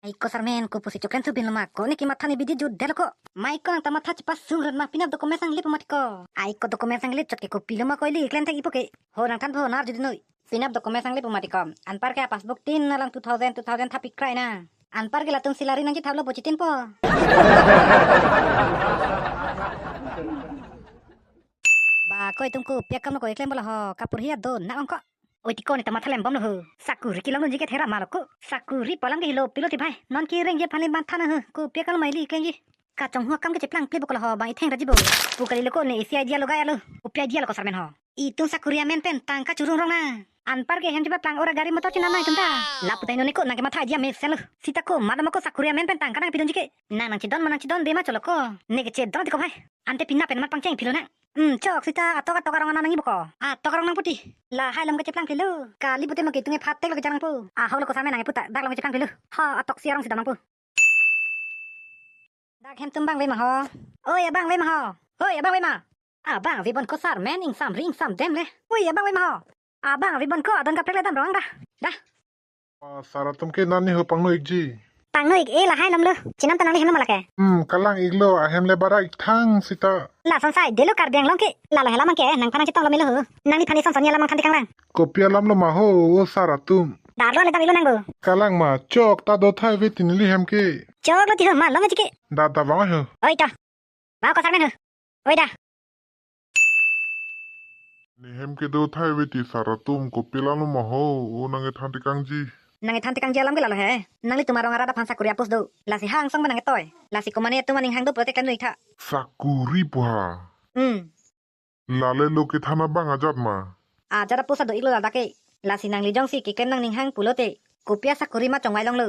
Aiko sarmen ko pusi cokren tu bin lama ko ni kimat thani bidi jud del ko mai ko nang tamat cepat sungren ma pinap dokumen sang lip mat ko aiko dokumen sang lip cot ke ko piloma ko li klen thagi poke ho nang than ho nar jud noi pinap dokumen sang lip mat ko anpar ke passbook tin nalang 2000 thapik krai na anpar ke latung silari nang ji thablo bochitin po ba koi tumku piakam ko eklem bola ho kapur hiya do na angko oi ti ko ni tamat thalem bom lo sakuri kilong ji ke thera malako sakuri palang ke hilo piloti bhai non ki reng je phani ban thana ho ko piakal maili kenji ka chong ho kam ke cheplang ple bokol ho bai theng rajibo pukali loko ne isi idea loga yalo upya idea loko sarmen ho itu sakuri men pen tangka curung rong na anpar ke hem jeba plang ora gari motor cina nai tenta laputai no neko nang ke matha idea me sel sita ko madam ko sakuri men pen tangka nang pidon jike nang manang cidon dema coloko ne ke cedon ti ko bhai ante pinna pen mat pangceng pilona cok sita atok orang nang ibu ko atok orang nang putih lah hai lam ke ceplang pilu kali putih maki tunge phatek lo ke jarang pu hau lo ko sarmen nang puta dak lam ke ceplang pilu ha atok siarang sidang pu dak hem tumbang we ma ho oi abang we ma ho oi abang we ma abang vi bon ko sarmen ing sam ring sam dem le oi abang we ma ho abang vi bon ko adon ka pele dam rong dah Sara tumke nani ho pangno ikji. pangno ik e la hai lam lo chinam tanang le hem malake Kalang iglo ahem le bara ikthang sita. la sonsai delo kar biang long ke la lo hela mang ke nang phana chitong lo melo ho nang ni phani sonson yala mang than kang lang Kopia lam lo maho o Sara tum. dar lo le dam ilo nang bo Kalang ma chok ta do thai ve tinili hem ke. chok lo ti ho ma lo ngajike Da ta wang ho. oi ta ba ko sarmen ho oi da Ni hem ke do thai ve ti Sara tum kopia lam lo maho o nange thanti kangji. nang than te kang jalam ke la lo he nang li tumarong arada phansa kuria pus do la si hang song banang toy la si komane tu maning hang do protek kan tha Sakuri puha. Lale lo ke thana bang ajat ma. a jara pusa do iglo la dake la si nang li jong si ki ken nang ning hang pulote kopia sakuri ma chongwai long lo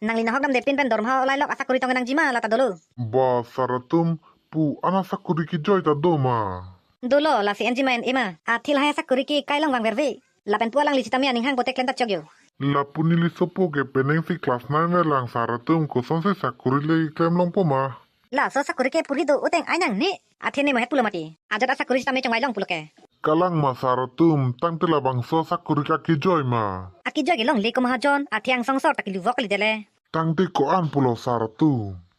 nang li na hok dam de pin pen dorm ha olai lok asakuri tong nang jima la ta dolo Ba Sara tum pu ana sakuri ki joy ta do ma. dolo la si enjima en ema a thil ha sakuri ki kai long wang verve la pen pualang li chitami aning hang botek len ta chogyo La punili sopo ke peneng si kelas 9 ve lang Sara tum ko son se sakuri le klem long po ma. la so sakuri ke puri do uteng ai nang ni a thene ma het pulo mati a jara sakuri chitami chongwai long puloke Kalang ma Sara tum tang te labang so sakuri ka ki joy ma. a ki jogi long le ko ma jon a thiang song sor takili vokali dele Tang te ko an pulo Sara tu.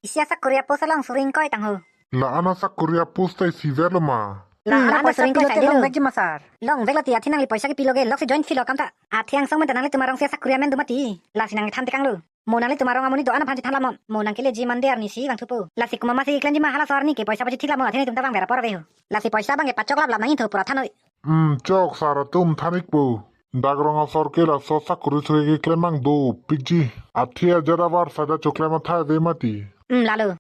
isya sakuri a posalong suring koi tang ho La ana sakuri a posta i si velo ma. la ana suring koi sai long vek masar long vek la ti a thinang li paisa ki piloge lok si join filo kamta a thiang song men tanang li tumarong sia sakuri men dumati la sinang li tham te kang lu monang li tumarong amoni do ana phanti than lamon monang ke le ji mande ar ni si wang thupu la si kuma ma si klan ji ma hala sor ni ke paisa baji thila mo athene tum ta bang vera por ve ho la si paisa bang ke pachok lap lam nang tho pura thanoi Chok Sara tum thanik po. Dagrong a sor ke la so sakuri chue ke klemang do pikji. Athia jara war sada choklema tha ve mati. lalu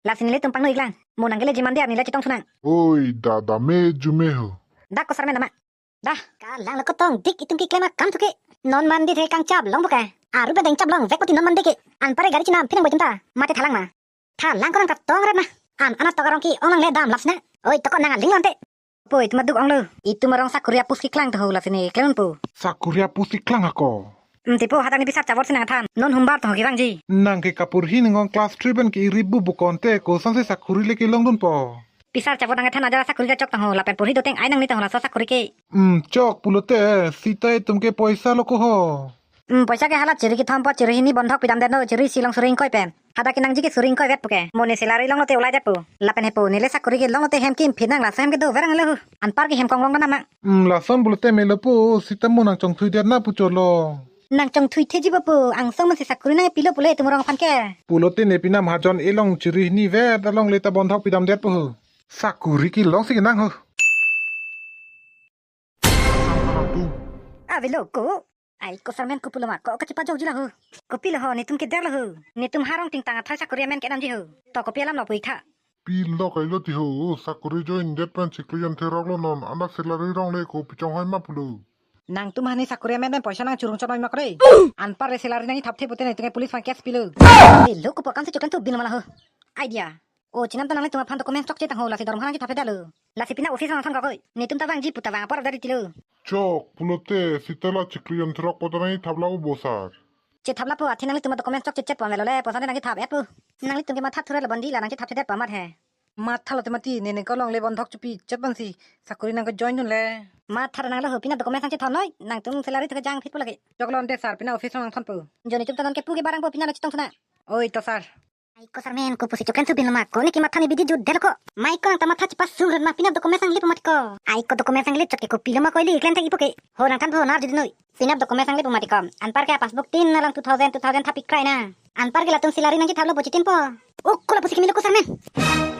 la sin le tum pang noi klan monang ke le ji mande ar ni la chitong thunang Oi dada me jume ho. dak ko sar men dama dah ka lang la ko tong dik itung ki klema kam thuke non mandi the kang chap long buka aru be deng chap long vek poti non mandi ke an pare gari chinam phinang boitum ta mate thalang ma thalang ko rang ka tong ret ma an ana tokarong ki onang le dam lapsna oi tokon nang ling lante poi tumaduk ong lo itu marong sakuri apus ki klang to ho lasine klon pu Sakuri a pusi klang ako. tipo hatang ni bisa chabot sinang than non humbar to ki bang ji Nang ke kapur hi ngong class 3 ben ki ribu bukonte ko son se sakuri le ki long dun po. pisar chabot nang than ajara sakuri ja chok to ho lapen pori do teng ai nang ni to ho la so sakuri ke Chok pulote sita tumke paisa loko ho. paisa ke hala chiri ki thampo chiri hini bondhok pidam den no chiri silong suring koi pen hada ki nang ji ki suring koi vet puke mone selari long te ulai japu lapen hepo nile sakuri ke long te hem kim phinang la sem ke do verang le hu an par ki hem kong long na ma Lason pulote melepo sita mo nang chong thui der na pucholo. nang chong thui the ji bapu ang song man se sakuri na pilo pule tumorong phan ke Pulote ne pina mahajon elong chiri ni ve dalong leta bondhok pidam der po. Sakuri ki long si nang ho. a velo ko ai ko sarmen ko pulo ma ko ka chipa jog jila hu ko pilo ho ni tum ke der la hu ni tum harong ting tang thai sakuri men ke nam ji hu to ko pelam lo pui kha Pilo kailo ti ho sakuri join det pen siklian therok lo non anak selari rong le ko pichong hoi ma pulo. nang tum hani sakuri men paisa nang churung chonoi ma kre an par re selari nang thap the pute ne tunge pulis fan kes pilo e lo ko pakam se chokan tu bin mala hu idea o chinam tanang le tum phan to comment chok che tang ho la si dorm hanang ji thap dalu la si pina office nang thang ko ni tum ta bang ji puta bang par dari tilu Chok pulote sitala siklian therok potanai thabla u bosar. che thabla po athi nang le tum document chok che chet pa melo le posa nang ji thap et pu nang le tum ke ma that thura la bandi la nang ji thap the pa mat he মাথা লতে মাতি নেনে কলং লে বন্ধক চুপি চেতবানসি চাকরি নাঙ্গ জয়েন লে মাথা নাঙ্গ ল হপিনা ডকুমেন্ট সাংচে থনই নাং তুং সেলারি থেকে জাং ফিট লাগে জগলন দে সার পিনা অফিস নাং থনপু জনি তুম তনকে পুগে বারাং পো পিনা লচিতং থনা Oi, Tosar. Ay ko sarmen ko pusi coklen tu bin mak ko ni ki mathani bidi jud del ko. Mai ko ta matha chipas sungren ma pinap dokumen sang lip mat ko. Ai ko dokumen sang lip chotke ko pilama ko li iklen thagi poke. Ho nang than ho nar jud noi. Pinap dokumen sang lip mat ko. Anpar ke passbook 3 nalang 2000 thapik krai na. Anpar ke latun silari nang ki thablo bochitin po. O kola pusi ki milo ko sarmen.